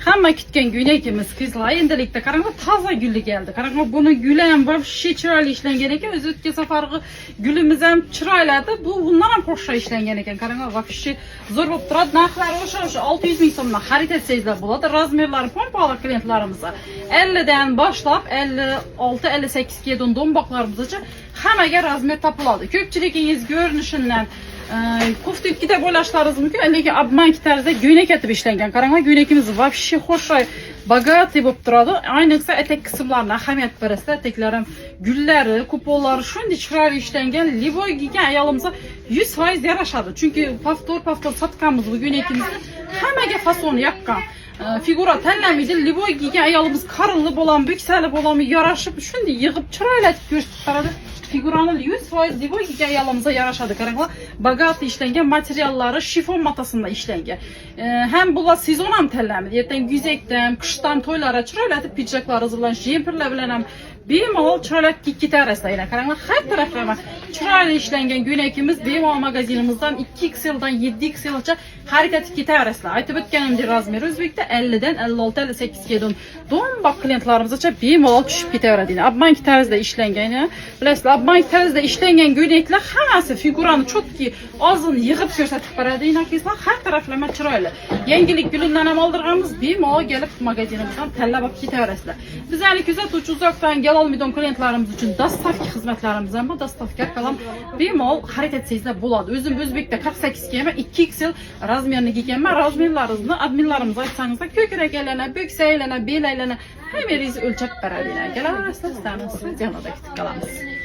Hamma kutgan güynekimiz kızlar. Endilikde qaranglar toza gülü geldi. Qaranglar bunu gülen var, şi chiroyli ishlangan ekan. O'zi o'tgan safargi gulimiz ham chiroyladi. Bundan ham qo'shqa ishlangan ekan. Qaranglar, vaqti zo'r bo'lib turadi. Narxlari o'sha 600 ming so'mdan xarid etsangizlar bo'ladi. Razmerlari pompalı klientlarimizga 50 dan boshlab 56-58 ga do'mboqlarimizgacha hammaga razmer topiladi. Ko'pchiligingiz ko'rinishidan kufta ikkita bo'lashlaringiz mumkin, lekin обманки tarzda go'ynak etib ishlangan. Qaranglar, go'ynakimiz вообще xo'shay, bogатый bo'lib turadi. Ayniqsa etek qismlarına ahamiyat berasizlar. Eteklarim gullari, kupollari shunday chiroyli ishlangan. Livoy kiygan ayolimizga 100% yarashadi. Chunki paftor satganmiz bu go'ynakimizni hammaga fasoni yoqqan. Figura tanlamaydi. Livoy kiygan ayolimiz qarinli bo'lam, bo'ksali bo'lam, yarashib shunday yig'ib chiroylatib ko'rsatib turadi. Figurani 100% livoy kiygan ayolimizga yarashadi. Qaranglar, bogатый ishlangan, materiallari shifon matasında ishlangan. Hem bular sezon ham tanlamaydi. Ertaga guzakdan, qishdan to'ylarga chiroylatib pidjaklaringiz bilan, jemperlar bilan ham bemalol chiroylatib kiyib ketarasizlar. Qaranglar, har taraflama chiroyli ishlangan go'ynakimiz bemalol magazinimizdan 2XL dan 7XLgacha harakat ketarasizlar. Aytib o'tganimdek, razmer o'zbekda 50 dan 56-58 ga do'mboq klientlarimizgacha bemalol tushib ketaveradi. Обманки tarzda ishlangan. Bilasizlar, обманки tarzda ishlangan go'ynaklar hammasi figurani chotki ozini yig'ib ko'rsatib beradi. Inakizlar har taraflama chiroyli. Yangilik gulidan ham oldirganmiz, bemalol kelib magazinimizdan tanlab olib ketaverasizlar. Bizlarni kuzatuvchi uzoqdan kelolmaydigan klientlarimiz uchun dostavka xizmatlarimiz ham bor. Dostavka kalam bemalol xarid etsangizlar bo'ladi. O'zim o'zbekda 48 ga 2XL razmerni kiyganman. Razmerlaringizni adminlarimizga aytsangizlar, ko'krak aylana, bo'ksa aylana, bel aylana hammangiz o'lchab beradi. Kelasizlar, sizlarni yanada kutib qolamiz.